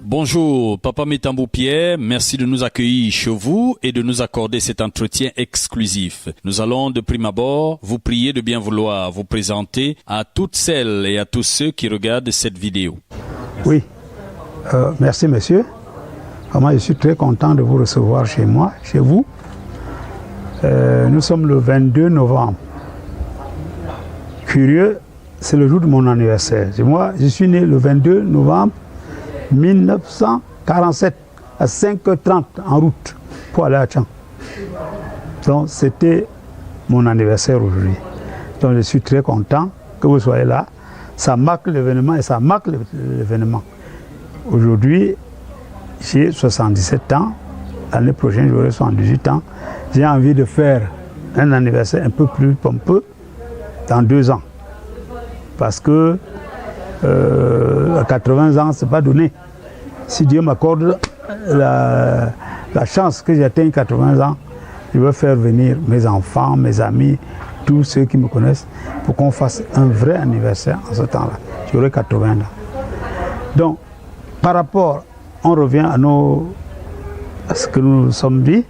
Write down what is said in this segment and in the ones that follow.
Bonjour, Papa Métambou Pierre, merci de nous accueillir chez vous et de nous accorder cet entretien exclusif. Nous allons de prime abord vous prier de bien vouloir vous présenter à toutes celles et à tous ceux qui regardent cette vidéo. Oui, merci monsieur. Moi, je suis très content de vous recevoir chez moi, chez vous. Nous sommes le 22 novembre. Curieux, c'est le jour de mon anniversaire. Moi, je suis né le 22 novembre 1947 à 5h30 en route pour aller à Tchang. Donc c'était mon anniversaire aujourd'hui. Donc je suis très content que vous soyez là. Ça marque l'événement et ça marque l'événement. Aujourd'hui, j'ai 77 ans. L'année prochaine, j'aurai 78 ans. J'ai envie de faire un anniversaire un peu plus pompeux dans 2 ans. Parce que à 80 ans, ce n'est pas donné. Si Dieu m'accorde la chance que j'atteigne 80 ans, je veux faire venir mes enfants, mes amis, tous ceux qui me connaissent, pour qu'on fasse un vrai anniversaire en ce temps-là. J'aurai 80 ans. Donc, par rapport, on revient à ce que nous nous sommes dit.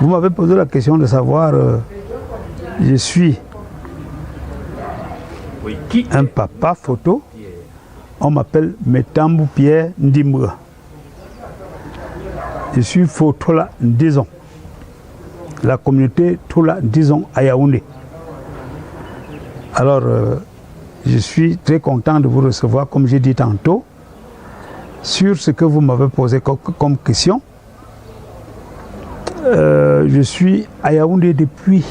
Vous m'avez posé la question de savoir, je suis un papa photo. On m'appelle Métambou Pierre Ndimbre. Je suis Photola Ndizon. La communauté Tola Ndizon à Yaoundé. Alors, je suis très content de vous recevoir, comme j'ai dit tantôt, sur ce que vous m'avez posé comme question. Je suis à Yaoundé depuis.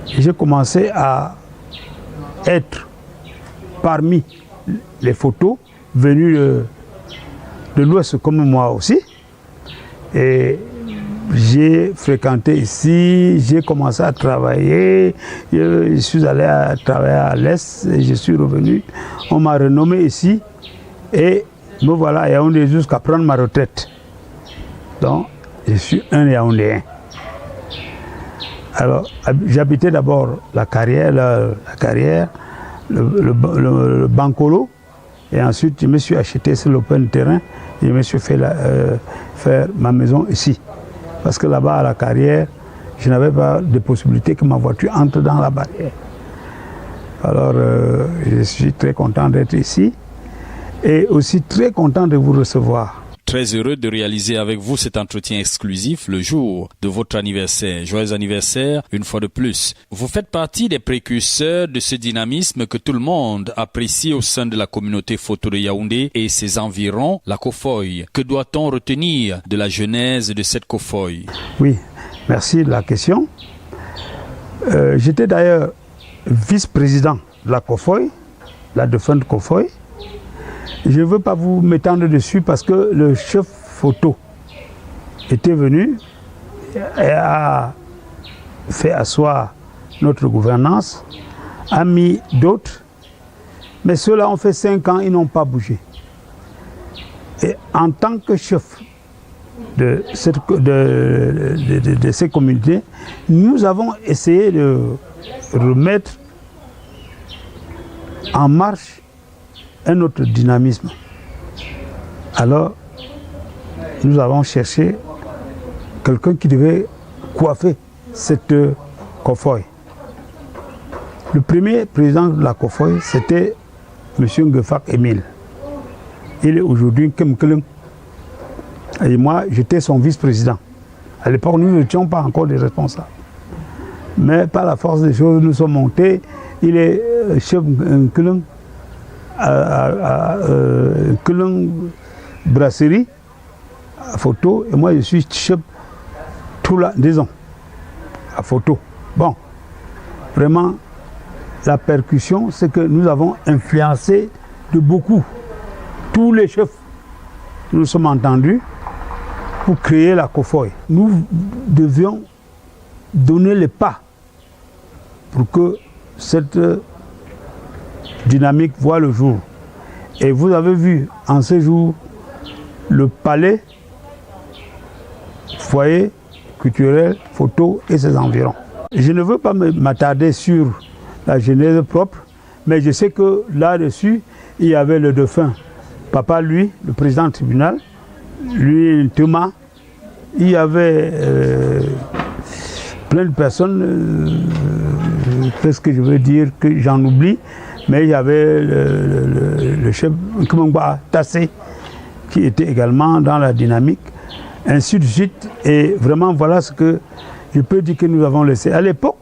J'ai commencé à être parmi les photos venus de l'Ouest comme moi aussi. Et j'ai fréquenté ici, j'ai commencé à travailler, je suis allé travailler à l'Est et je suis revenu. On m'a renommé ici et me voilà à Yaoundé jusqu'à prendre ma retraite. Donc, je suis un Yaoundéen. Alors, j'habitais d'abord la carrière, le Bankolo, et ensuite je me suis acheté sur l'open terrain et je me suis fait faire ma maison ici. Parce que là-bas, à la carrière, je n'avais pas de possibilité que ma voiture entre dans la barrière. Alors, je suis très content d'être ici et aussi très content de vous recevoir. Très heureux de réaliser avec vous cet entretien exclusif le jour de votre anniversaire. Joyeux anniversaire une fois de plus. Vous faites partie des précurseurs de ce dynamisme que tout le monde apprécie au sein de la communauté photo de Yaoundé et ses environs, la Kofoy. Que doit-on retenir de la genèse de cette Kofoy? Oui, merci de la question. J'étais d'ailleurs vice-président de la Kofoy, la défunte Kofoy. Je ne veux pas vous m'étendre dessus parce que le chef photo était venu et a fait asseoir notre gouvernance, a mis d'autres, mais ceux-là ont fait 5 ans, ils n'ont pas bougé. Et en tant que chef de ces communautés, nous avons essayé de remettre en marche un autre dynamisme. Alors, nous avons cherché quelqu'un qui devait coiffer cette Kofoy. Le premier président de la Kofoy, c'était M. Ngefak Emile. Il est aujourd'hui Kemkelem. Et moi, j'étais son vice-président. À l'époque, nous n'étions pas encore des responsables. Mais par la force des choses, nous sommes montés. Il est chef Nkelem à brasserie à photo et moi je suis chef tout là disons à photo. Bon, vraiment la percussion, c'est que nous avons influencé de beaucoup tous les chefs. Nous sommes entendus pour créer la Kofoy. Nous devions donner les pas pour que cette dynamique voit le jour. Et vous avez vu en ce jour le palais, foyer culturel, photo et ses environs. Je ne veux pas m'attarder sur la genèse propre, mais je sais que là-dessus, il y avait le dauphin papa, lui, le président du tribunal, lui, Thomas, il y avait plein de personnes, qu'est-ce que je veux dire, que j'en oublie, mais il y avait le chef Kumangba Tassé, qui était également dans la dynamique, ainsi de suite. Et vraiment, voilà ce que je peux dire que nous avons laissé. À l'époque,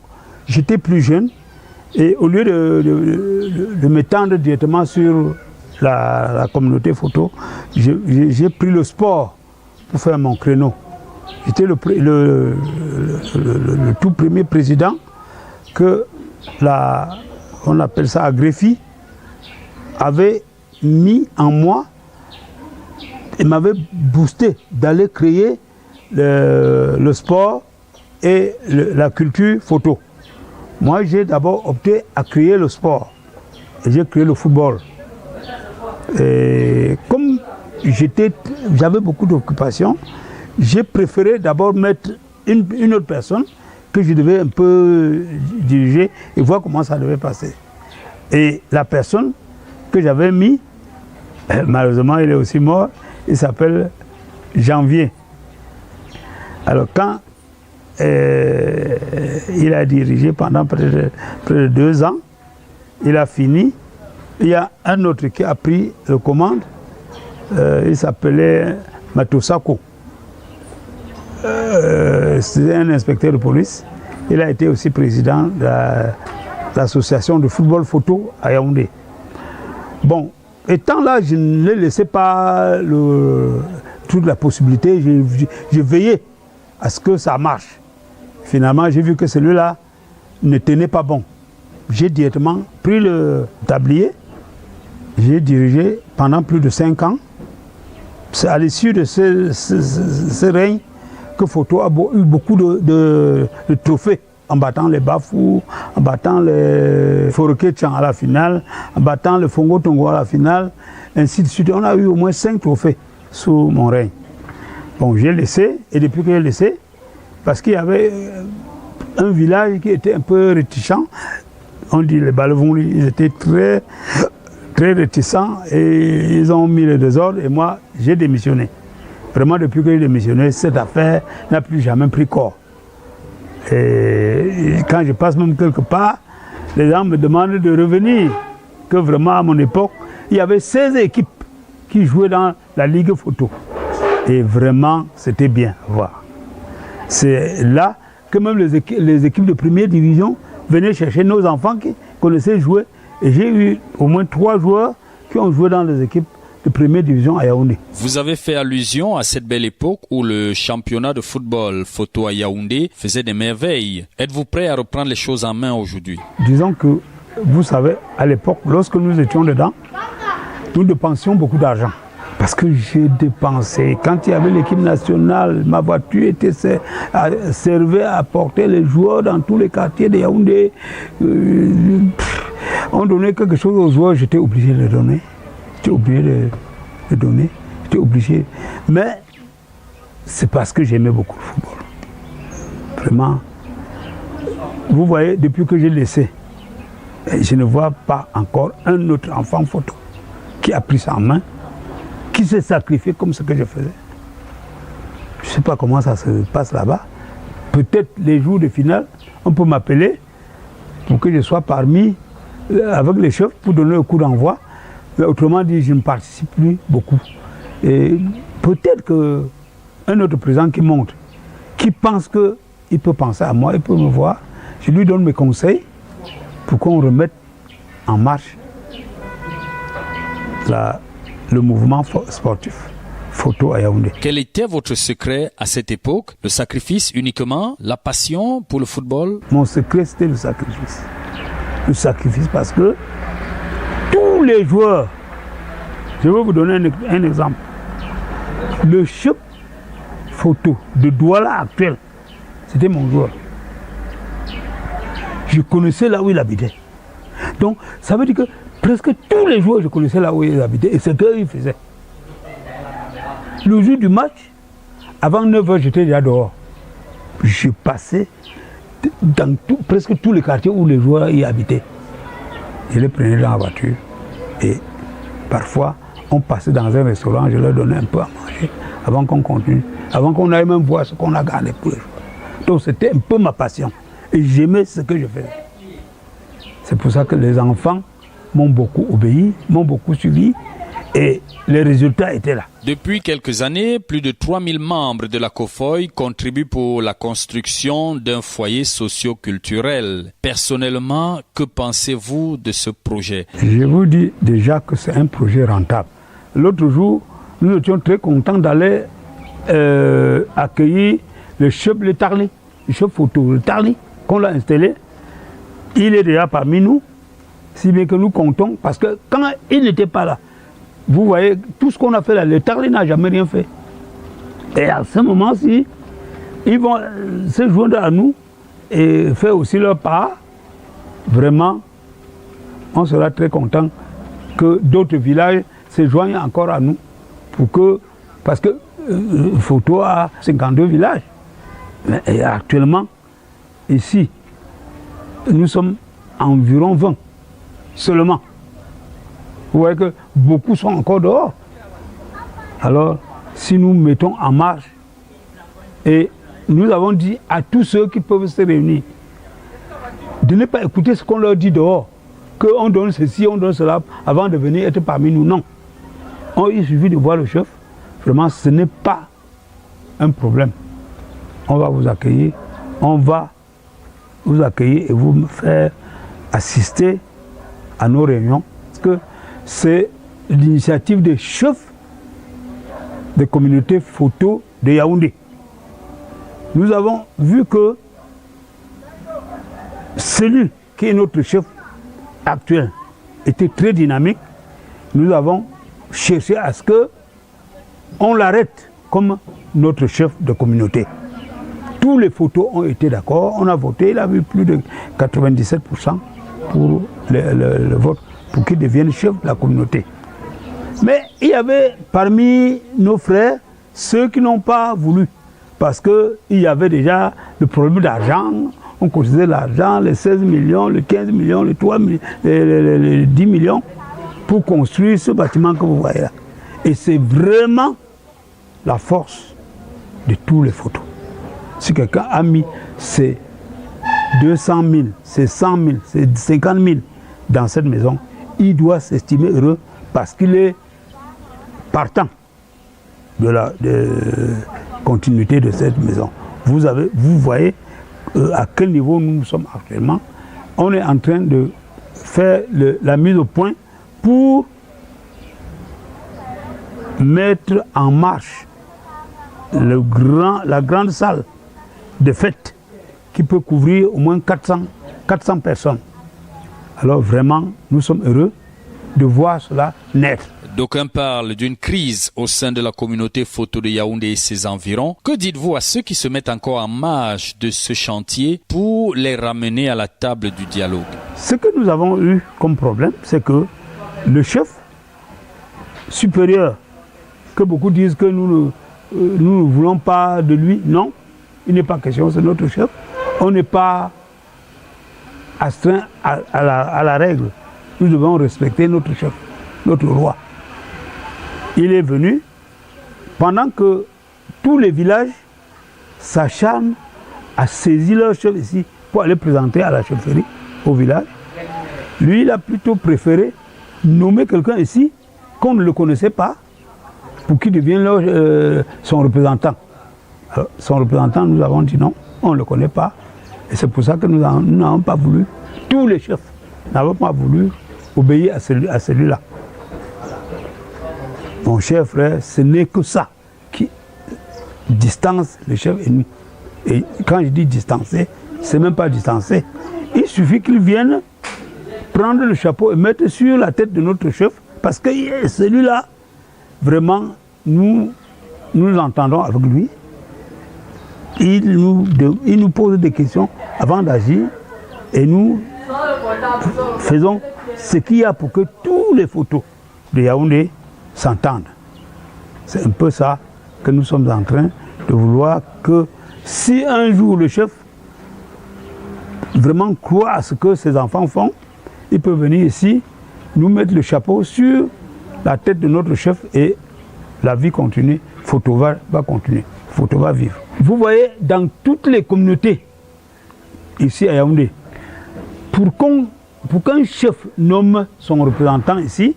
j'étais plus jeune, et au lieu de m'étendre directement sur la communauté photo, j'ai pris le sport pour faire mon créneau. J'étais le tout premier président que on appelle ça Agrefi, avait mis en moi et m'avait boosté d'aller créer le sport et la culture photo. Moi, j'ai d'abord opté à créer le sport. Et j'ai créé le football. Et comme j'avais beaucoup d'occupations, j'ai préféré d'abord mettre une autre personne que je devais un peu diriger et voir comment ça devait passer. Et la personne que j'avais mis, malheureusement, il est aussi mort, il s'appelle Janvier. Alors quand il a dirigé pendant près de 2 ans, il a fini, il y a un autre qui a pris le commande, il s'appelait Matosako. C'était un inspecteur de police. Il a été aussi président de l'association de football photo à Yaoundé. Bon, étant là, je ne laissais pas toute la possibilité, je veillais à ce que ça marche. Finalement, j'ai vu que celui-là ne tenait pas bon. J'ai directement pris le tablier, j'ai dirigé pendant plus de 5 ans. C'est à l'issue de ce règne que Photo a eu beaucoup de trophées, en battant les Bafou, en battant les Foroketchan à la finale, en battant le Fongo Tongo à la finale, ainsi de suite. On a eu au moins 5 trophées sous mon règne. Bon, j'ai laissé, et depuis que j'ai laissé, parce qu'il y avait un village qui était un peu réticent, on dit les Balevons, ils étaient très, très réticents et ils ont mis le désordre et moi, j'ai démissionné. Vraiment, depuis que j'ai démissionné, cette affaire n'a plus jamais pris corps. Et quand je passe même quelque part, les gens me demandent de revenir. Que vraiment, à mon époque, il y avait 16 équipes qui jouaient dans la Ligue photo. Et vraiment, c'était bien à voir. C'est là que même les équipes de première division venaient chercher nos enfants qui connaissaient jouer. Et j'ai eu au moins 3 joueurs qui ont joué dans les équipes de première division à Yaoundé. Vous avez fait allusion à cette belle époque où le championnat de football photo à Yaoundé faisait des merveilles. Êtes-vous prêt à reprendre les choses en main aujourd'hui? Disons que, vous savez, à l'époque, lorsque nous étions dedans, nous dépensions beaucoup d'argent. Parce que j'ai dépensé. Quand il y avait l'équipe nationale, ma voiture servait à porter les joueurs dans tous les quartiers de Yaoundé. On donnait quelque chose aux joueurs, j'étais obligé de donner. J'étais obligé de donner. J'étais obligé. Mais c'est parce que j'aimais beaucoup le football. Vraiment. Vous voyez, depuis que j'ai laissé, je ne vois pas encore un autre enfant photo qui a pris ça en main, qui s'est sacrifié comme ce que je faisais. Je ne sais pas comment ça se passe là-bas. Peut-être les jours de finale, on peut m'appeler pour que je sois parmi, avec les chefs, pour donner le coup d'envoi. Mais autrement dit, je ne participe plus beaucoup. Et peut-être qu'un autre président qui monte, qui pense qu'il peut penser à moi, il peut me voir, je lui donne mes conseils pour qu'on remette en marche le mouvement sportif photo à Yaoundé. Quel était votre secret à cette époque? Le sacrifice uniquement? La passion pour le football? Mon secret, c'était le sacrifice. Le sacrifice parce que tous les joueurs, je vais vous donner un exemple. Le chef photo de Douala actuel, c'était mon joueur. Je connaissais là où il habitait. Donc, ça veut dire que presque tous les joueurs, je connaissais là où ils habitaient et ce qu'ils faisaient. Le jour du match, avant 9h, j'étais déjà dehors. Je passais dans presque tous les quartiers où les joueurs y habitaient. Je les prenais dans la voiture et parfois, on passait dans un restaurant, je leur donnais un peu à manger avant qu'on continue, avant qu'on aille même voir ce qu'on a gardé pour les jours. Donc c'était un peu ma passion. Et j'aimais ce que je faisais. C'est pour ça que les enfants m'ont beaucoup obéi, m'ont beaucoup suivi. Et les résultats étaient là. Depuis quelques années, plus de 3000 membres de la COFOI contribuent pour la construction d'un foyer socio-culturel. Personnellement, que pensez-vous de ce projet? Je vous dis déjà que c'est un projet rentable. L'autre jour, nous étions très contents d'aller accueillir le chef Le Tarli, le chef photo Le Tarli, qu'on l'a installé. Il est déjà parmi nous, si bien que nous comptons, parce que quand il n'était pas là, vous voyez, tout ce qu'on a fait là, le Tarli n'a jamais rien fait. Et à ce moment-ci, ils vont se joindre à nous et faire aussi leur part. Vraiment, on sera très content que d'autres villages se joignent encore à nous. Parce que Photo a 52 villages. Et actuellement, ici, nous sommes environ 20 seulement. Vous voyez que beaucoup sont encore dehors. Alors, si nous mettons en marche, et nous avons dit à tous ceux qui peuvent se réunir, de ne pas écouter ce qu'on leur dit dehors, qu'on donne ceci, on donne cela, avant de venir être parmi nous. Non. Il suffit de voir le chef. Vraiment, ce n'est pas un problème. On va vous accueillir, on va vous accueillir et vous faire assister à nos réunions. Parce que c'est l'initiative des chefs de communauté photo de Yaoundé. Nous avons vu que celui qui est notre chef actuel était très dynamique. Nous avons cherché à ce qu'on l'arrête comme notre chef de communauté. Tous les photos ont été d'accord, on a voté, il a eu plus de 97% pour le vote, pour qu'il devienne chef de la communauté. Mais il y avait parmi nos frères ceux qui n'ont pas voulu, parce qu'il y avait déjà le problème d'argent, on cotisait l'argent, les 16 millions, les 15 millions, les 3 millions, les 10 millions, pour construire ce bâtiment que vous voyez là. Et c'est vraiment la force de tous les photos. Si quelqu'un a mis ses 200 000, ses 100 000, ses 50 000 dans cette maison, il doit s'estimer heureux parce qu'il est partant de la continuité de cette maison. Vous voyez à quel niveau nous sommes actuellement. On est en train de faire la mise au point pour mettre en marche la grande salle de fête qui peut couvrir au moins 400 personnes. Alors vraiment, nous sommes heureux de voir cela naître. D'aucuns parlent d'une crise au sein de la communauté photo de Yaoundé et ses environs. Que dites-vous à ceux qui se mettent encore en marge de ce chantier pour les ramener à la table du dialogue? Ce que nous avons eu comme problème, c'est que le chef supérieur, que beaucoup disent que nous ne voulons pas de lui, non, il n'est pas question, c'est notre chef. On n'est pas astreint à la règle. Nous devons respecter notre chef, notre roi. Il est venu pendant que tous les villages s'acharnent à saisir leur chef ici pour aller présenter à la chefferie au village. Lui, il a plutôt préféré nommer quelqu'un ici qu'on ne le connaissait pas pour qu'il devienne son représentant. Alors, son représentant, nous avons dit non, on ne le connaît pas. Et c'est pour ça que nous n'avons pas voulu, tous les chefs n'avons pas voulu obéir à celui-là. Mon cher frère, ce n'est que ça qui distance le chef et nous. Et quand je dis distancer, ce n'est même pas distancer. Il suffit qu'il vienne prendre le chapeau et mettre sur la tête de notre chef, parce que celui-là, vraiment, nous entendons avec lui. Il nous pose des questions avant d'agir et nous faisons ce qu'il y a pour que tous les photos de Yaoundé s'entendent. C'est un peu ça que nous sommes en train de vouloir, que si un jour le chef vraiment croit à ce que ses enfants font, il peut venir ici, nous mettre le chapeau sur la tête de notre chef et la vie continue. Photo va continuer. Photo va vivre. Vous voyez, dans toutes les communautés, ici à Yaoundé, pour qu'un chef nomme son représentant ici,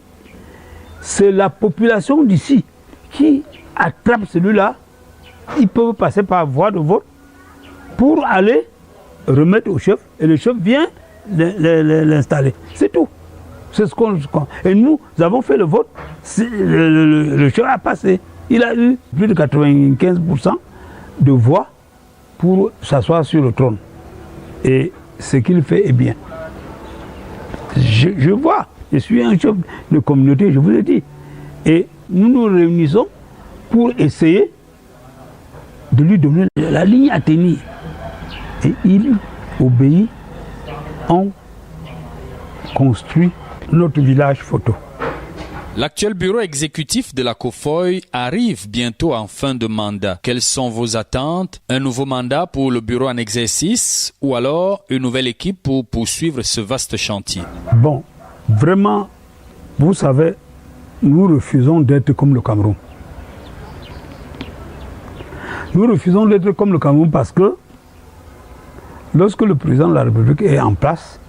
c'est la population d'ici qui attrape celui-là. Ils peuvent passer par voie de vote pour aller remettre au chef et le chef vient l'installer. C'est tout. C'est ce qu'on. Et nous avons fait le vote. Le chef a passé. Il a eu plus de 95% de voix pour s'asseoir sur le trône. Et ce qu'il fait est bien. Je vois, je suis un chef de communauté, je vous l'ai dit. Et nous nous réunissons pour essayer de lui donner la ligne à tenir. Et il obéit. On construit notre village photo. L'actuel bureau exécutif de la COFOI arrive bientôt en fin de mandat. Quelles sont vos attentes? Un nouveau mandat pour le bureau en exercice ou alors une nouvelle équipe pour poursuivre ce vaste chantier? Bon, vraiment, vous savez, nous refusons d'être comme le Cameroun. Nous refusons d'être comme le Cameroun parce que lorsque le président de la République est en place,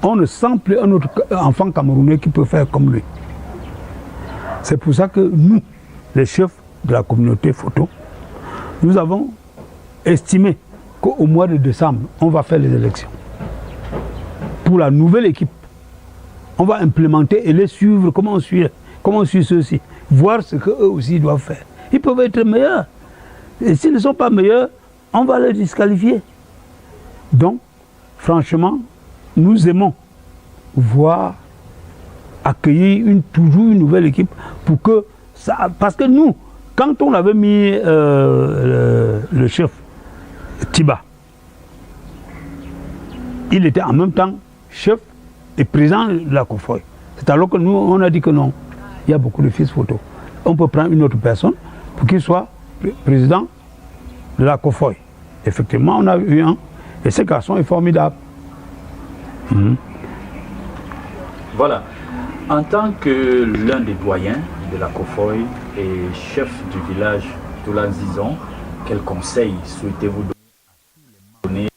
on ne sent plus un autre enfant camerounais qui peut faire comme lui. C'est pour ça que nous, les chefs de la communauté photo, nous avons estimé qu'au mois de décembre, on va faire les élections. Pour la nouvelle équipe, on va implémenter et les suivre, comment on suit ceux-ci, voir ce qu'eux aussi doivent faire. Ils peuvent être meilleurs. Et s'ils ne sont pas meilleurs, on va les disqualifier. Donc, franchement, nous aimons voir accueillir toujours une nouvelle équipe pour que ça... Parce que nous, quand on avait mis le chef Tiba, il était en même temps chef et président de la COFOI. C'est alors que nous, on a dit que non, il y a beaucoup de fils photo. On peut prendre une autre personne pour qu'il soit président de la COFOI. Effectivement, on a eu un, et ce garçon est formidable. Voilà. En tant que l'un des doyens de la COFOI et chef du village d'Oulanzizon, quel conseil souhaitez-vous donner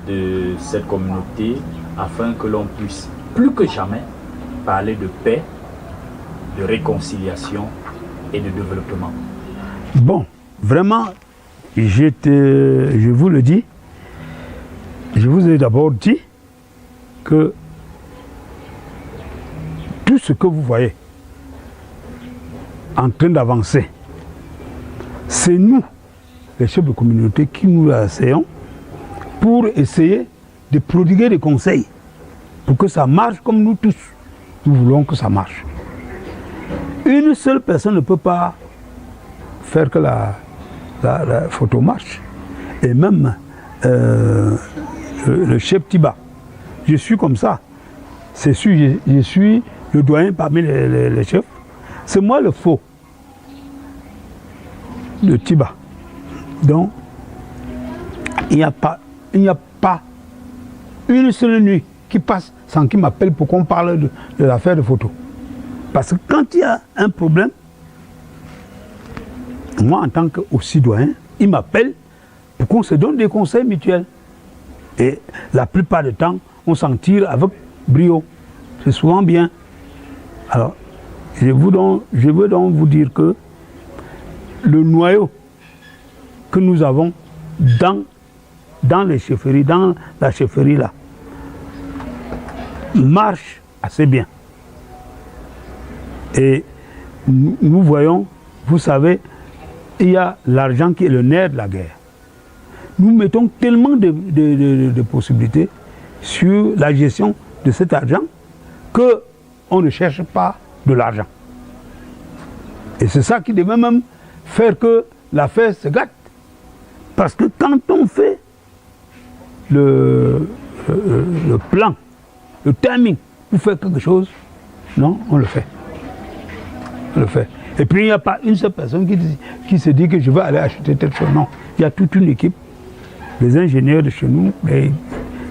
de cette communauté afin que l'on puisse plus que jamais parler de paix, de réconciliation et de développement? Bon, vraiment, je vous le dis, je vous ai d'abord dit que tout ce que vous voyez en train d'avancer, c'est nous, les chefs de communauté, qui nous asseyons pour essayer de prodiguer des conseils pour que ça marche comme nous tous. Nous voulons que ça marche. Une seule personne ne peut pas faire que la photo marche. Et même le chef Tiba, je suis comme ça. C'est sûr, je suis le doyen parmi les chefs. C'est moi le faux de Tiba. Donc, il n'y a pas une seule nuit qui passe sans qu'il m'appelle pour qu'on parle de l'affaire de photo. Parce que quand il y a un problème, moi en tant que doyen, il m'appelle pour qu'on se donne des conseils mutuels. Et la plupart du temps, on s'en tire avec brio. C'est souvent bien. Alors, je veux donc vous dire que le noyau que nous avons dans les chefferies, dans la chefferie là, marche assez bien. Et nous voyons, vous savez, il y a l'argent qui est le nerf de la guerre. Nous mettons tellement de possibilités sur la gestion de cet argent qu'on ne cherche pas de l'argent. Et c'est ça qui devait même faire que l'affaire se gâte. Parce que quand on fait le plan, le timing pour faire quelque chose, non, on le fait. On le fait. Et puis il n'y a pas une seule personne qui se dit que je vais aller acheter telle chose. Non, il y a toute une équipe, les ingénieurs de chez nous, et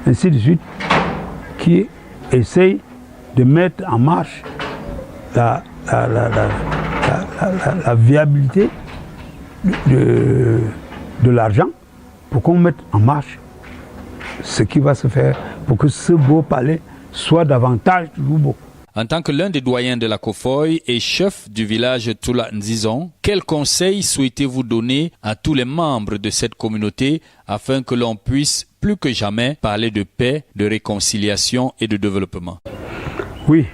ainsi de suite, qui essayent de mettre en marche la viabilité de l'argent pour qu'on mette en marche ce qui va se faire pour que ce beau palais soit davantage toujours beau. En tant que l'un des doyens de la Kofoy et chef du village Tula Nzizon, quel conseil souhaitez-vous donner à tous les membres de cette communauté afin que l'on puisse plus que jamais parler de paix, de réconciliation et de développement? Oui,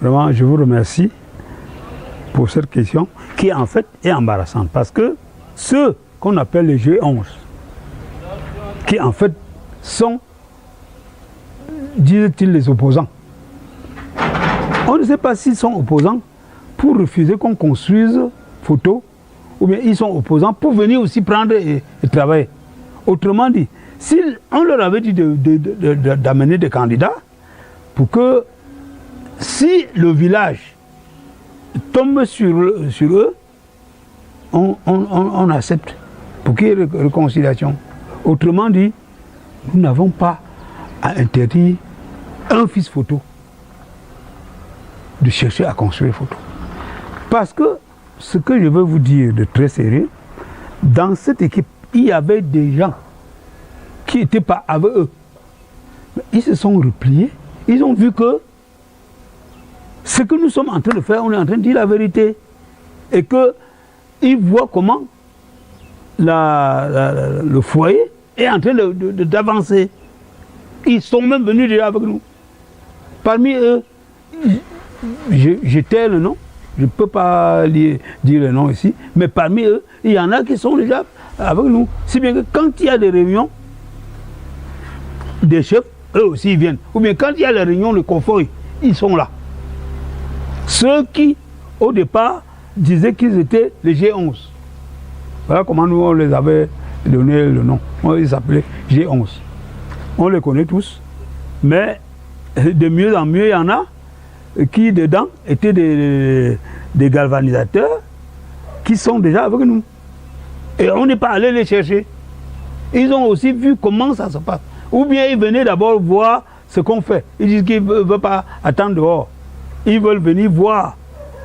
vraiment, je vous remercie pour cette question qui en fait est embarrassante parce que ceux qu'on appelle les G11, qui en fait sont, disent-ils, les opposants, on ne sait pas s'ils sont opposants pour refuser qu'on construise photo ou bien ils sont opposants pour venir aussi prendre et travailler. Autrement dit, si on leur avait dit d'amener des candidats pour que si le village tombe sur eux, on accepte pour qu'il y ait réconciliation. Autrement dit, nous n'avons pas à interdire un fils photo de chercher à construire photo. Parce que ce que je veux vous dire de très sérieux, dans cette équipe, il y avait des gens qui n'étaient pas avec eux. Ils se sont repliés, ils ont vu que ce que nous sommes en train de faire, on est en train de dire la vérité. Et qu'ils voient comment le foyer est en train d'avancer. Ils sont même venus déjà avec nous. Parmi eux, j'étais le nom, je ne peux pas dire le nom ici, mais parmi eux, il y en a qui sont déjà avec nous. Si bien que quand il y a des réunions des chefs, eux aussi ils viennent. Ou bien quand il y a les réunions de confort, ils sont là. Ceux qui, au départ, disaient qu'ils étaient les G11. Voilà comment nous, on les avait donné le nom. Ils s'appelaient G11. On les connaît tous, mais de mieux en mieux, il y en a qui, dedans, étaient des galvanisateurs qui sont déjà avec nous. Et on n'est pas allé les chercher. Ils ont aussi vu comment ça se passe. Ou bien ils venaient d'abord voir ce qu'on fait. Ils disent qu'ils ne veulent pas attendre dehors. Ils veulent venir voir.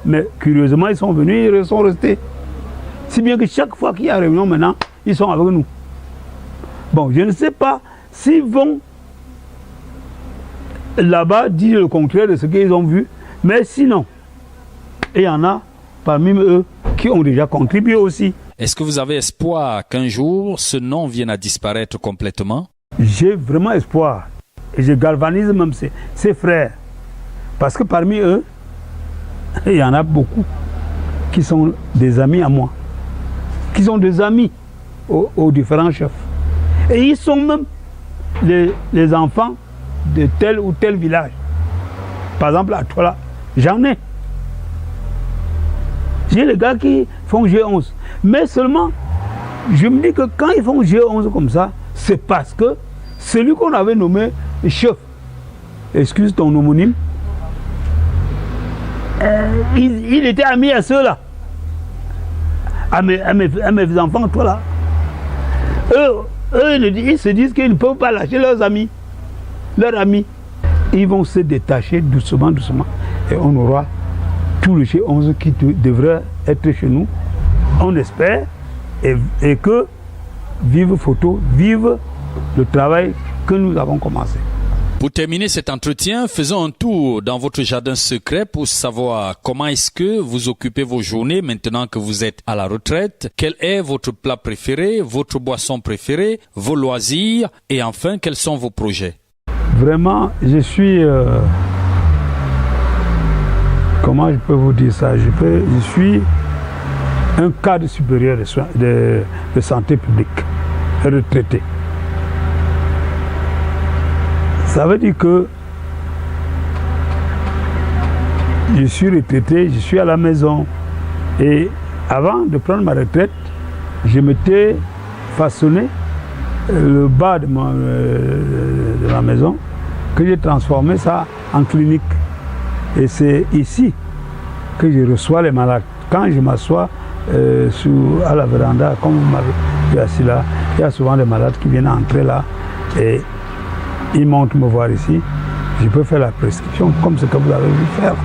Mais curieusement, ils sont venus, ils sont restés. Si bien que chaque fois qu'il y a réunion maintenant, ils sont avec nous. Bon, je ne sais pas s'ils vont là-bas dire le contraire de ce qu'ils ont vu, mais sinon, il y en a parmi eux qui ont déjà contribué aussi. Est-ce que vous avez espoir qu'un jour ce nom vienne à disparaître complètement? J'ai vraiment espoir et je galvanise même ses frères. Parce que parmi eux, il y en a beaucoup qui sont des amis à moi, qui sont des amis aux différents chefs. Et ils sont même les enfants de tel ou tel village. Par exemple, à Tola, j'en ai. J'ai les gars qui font G11. Mais seulement, je me dis que quand ils font G11 comme ça, c'est parce que celui qu'on avait nommé chef, excuse ton homonyme, il était ami à ceux-là, à mes enfants, toi là. Eux, ils se disent qu'ils ne peuvent pas lâcher leurs amis. Ils vont se détacher doucement, doucement. Et on aura tout le G11 qui devrait être chez nous. On espère. Et que vive photo, vive le travail que nous avons commencé. Pour terminer cet entretien, faisons un tour dans votre jardin secret pour savoir comment est-ce que vous occupez vos journées maintenant que vous êtes à la retraite. Quel est votre plat préféré, votre boisson préférée, vos loisirs et enfin, quels sont vos projets? Vraiment, je suis... comment je peux vous dire ça? Je suis un cadre supérieur de santé publique, retraité. Ça veut dire que je suis retraité, je suis à la maison. Et avant de prendre ma retraite, je m'étais façonné le bas de ma maison, que j'ai transformé ça en clinique. Et c'est ici que je reçois les malades. Quand je m'assois à la véranda, comme vous m'avez vu assis là, il y a souvent des malades qui viennent entrer là. Et ils montent me voir ici, je peux faire la prescription comme ce que vous avez vu faire.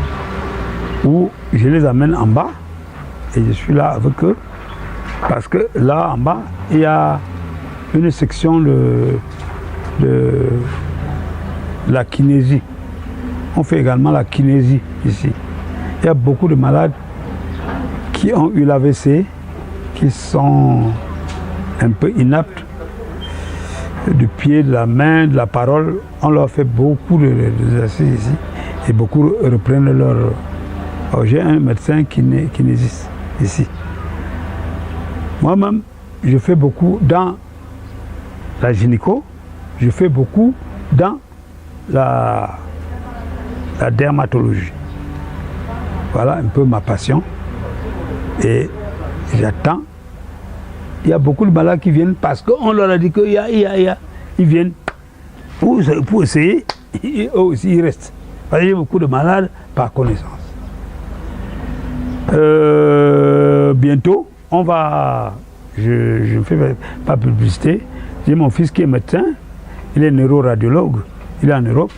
où je les amène en bas et je suis là avec eux. Parce que là, en bas, il y a une section de la kinésie. On fait également la kinésie ici. Il y a beaucoup de malades qui ont eu l'AVC, qui sont un peu inaptes du pied, de la main, de la parole. On leur fait beaucoup d'exercices ici et beaucoup reprennent leur... Alors, j'ai un médecin kinésiste ici. Moi-même, je fais beaucoup dans la gynéco, je fais beaucoup dans la dermatologie. Voilà un peu ma passion. Et j'attends. Il y a beaucoup de malades qui viennent parce qu'on leur a dit qu'il y a. Ils viennent pour essayer, et eux aussi ils restent. Parce qu'il y a beaucoup de malades par connaissance. Bientôt, on va... Je ne fais pas publicité. J'ai mon fils qui est médecin. Il est neuroradiologue. Il est en Europe.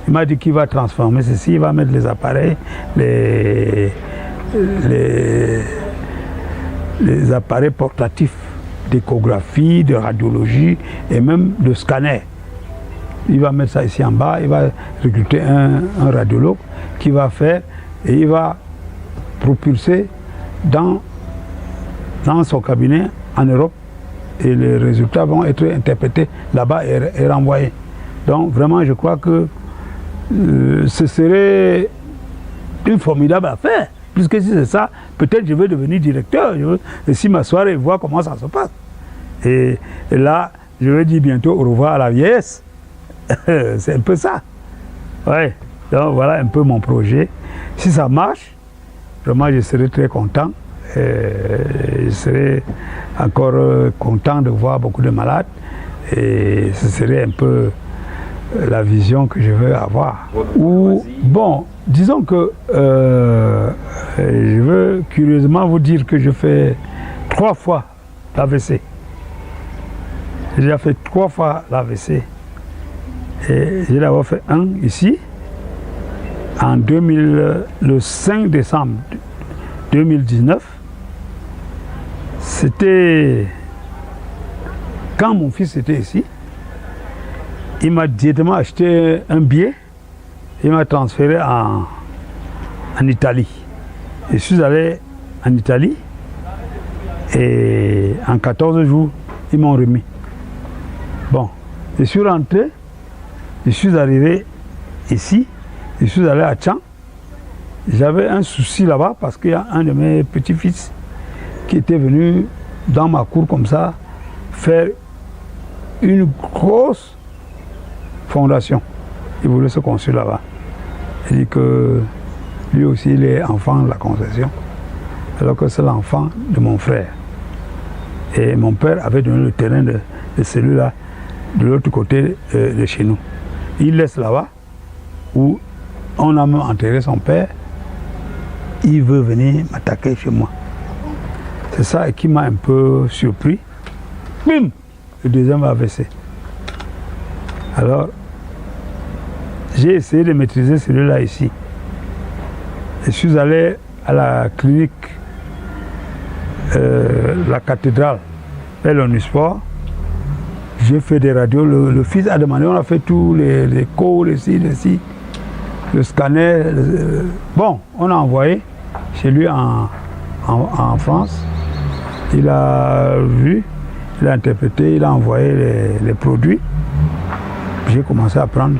Il m'a dit qu'il va transformer ceci. Il va mettre les appareils, les appareils portatifs d'échographie, de radiologie et même de scanner. Il va mettre ça ici en bas. Il va recruter un radiologue qui va faire et il va propulser dans son cabinet en Europe et les résultats vont être interprétés là-bas et renvoyés. Donc vraiment je crois que ce serait une formidable affaire, puisque si c'est ça, peut-être je vais devenir directeur, je veux ici m'asseoir et voir comment ça se passe. Et là, je vais dire bientôt au revoir à la vieillesse. C'est un peu ça. Ouais. Donc voilà un peu mon projet. Si ça marche, vraiment je serai très content. Je serai encore content de voir beaucoup de malades et ce serait un peu la vision que je veux avoir. Ou, bon, disons que je veux curieusement vous dire que je fais 3 fois l'AVC. J'ai déjà fait 3 fois l'AVC. Et j'ai d'abord fait un ici, le 5 décembre 2019. C'était quand mon fils était ici. Il m'a directement acheté un billet. Il m'a transféré en Italie. Je suis allé en Italie et en 14 jours, ils m'ont remis. Bon, je suis rentré, je suis arrivé ici, je suis allé à Tchang. J'avais un souci là-bas parce qu'il y a un de mes petits-fils qui était venu dans ma cour comme ça faire une grosse fondation. Il voulait se construire là-bas. Il dit que lui aussi il est enfant de la concession, alors que c'est l'enfant de mon frère. Et mon père avait donné le terrain de celui-là de l'autre côté de chez nous. Il laisse là-bas où on a même enterré son père. Il veut venir m'attaquer chez moi. C'est ça qui m'a un peu surpris. Bim! Le deuxième AVC. Alors, j'ai essayé de maîtriser celui-là ici. Je suis allé à la clinique, la cathédrale, vers l'Omnisport. J'ai fait des radios. Le fils a demandé, on a fait tous les cours, les ci, le scanner. Bon, on a envoyé chez lui en France. Il a vu, il a interprété, il a envoyé les produits. J'ai commencé à prendre,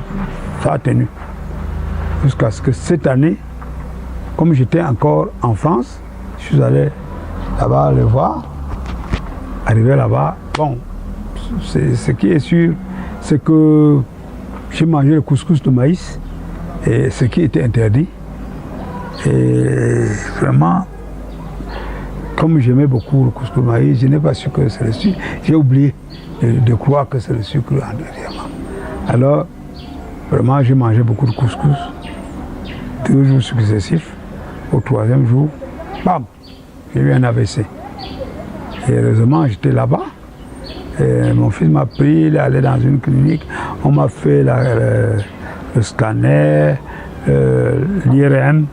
ça a tenu. Jusqu'à ce que cette année, comme j'étais encore en France, je suis allé là-bas le voir. Arrivé là-bas, bon, ce qui est sûr, c'est que j'ai mangé le couscous de maïs, et ce qui était interdit. Et vraiment, comme j'aimais beaucoup le couscous de maïs, je n'ai pas su que c'est le sucre. J'ai oublié de croire que c'est le sucre entièrement. Alors, vraiment, j'ai mangé beaucoup de couscous. 2 jours successifs. Au 3e jour, bam, j'ai eu un AVC. Et heureusement, j'étais là-bas. Et mon fils m'a pris, il est allé dans une clinique. On m'a fait le scanner, l'IRM.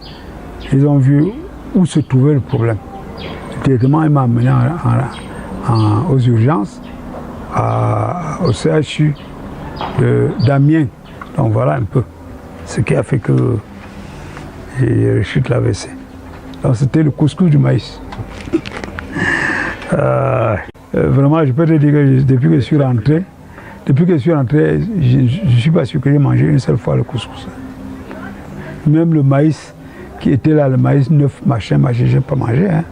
ils ont vu où se trouvait le problème. Directement, il m'a amené aux urgences, au CHU d'Amiens. Donc voilà un peu ce qui a fait que j'ai reçu l'AVC. Donc c'était le couscous du maïs. Vraiment, je peux te dire que depuis que je suis rentré, je ne suis pas sûr que j'ai mangé une seule fois le couscous. Même le maïs qui était là, le maïs neuf, machin, je n'ai pas mangé. Hein.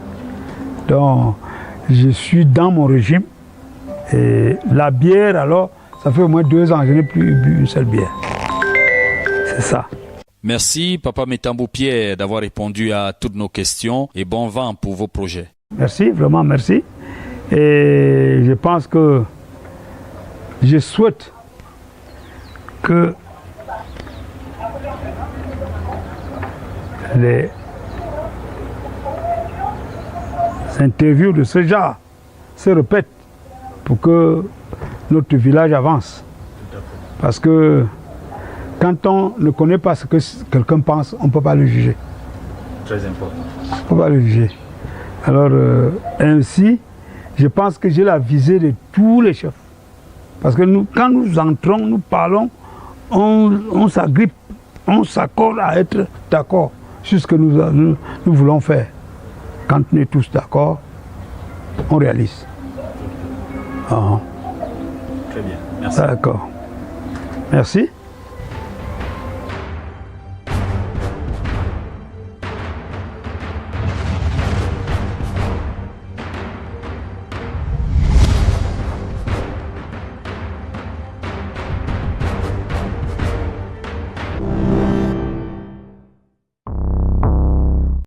Donc, je suis dans mon régime. Et la bière, alors, ça fait au moins 2 ans que je n'ai plus bu une seule bière. C'est ça. Merci, Papa Métambou Pierre, d'avoir répondu à toutes nos questions et bon vent pour vos projets. Merci, vraiment merci. Et je pense que je souhaite que les interviews de ce genre se répètent pour que notre village avance. Parce que quand on ne connaît pas ce que quelqu'un pense, on ne peut pas le juger. Très important. On ne peut pas le juger. Alors, ainsi, je pense que j'ai la visée de tous les chefs. Parce que nous, quand nous entrons, nous parlons, on s'agrippe, on s'accorde à être d'accord sur ce que nous voulons faire. Quand on est tous d'accord, on réalise. Très bien, merci. D'accord. Merci.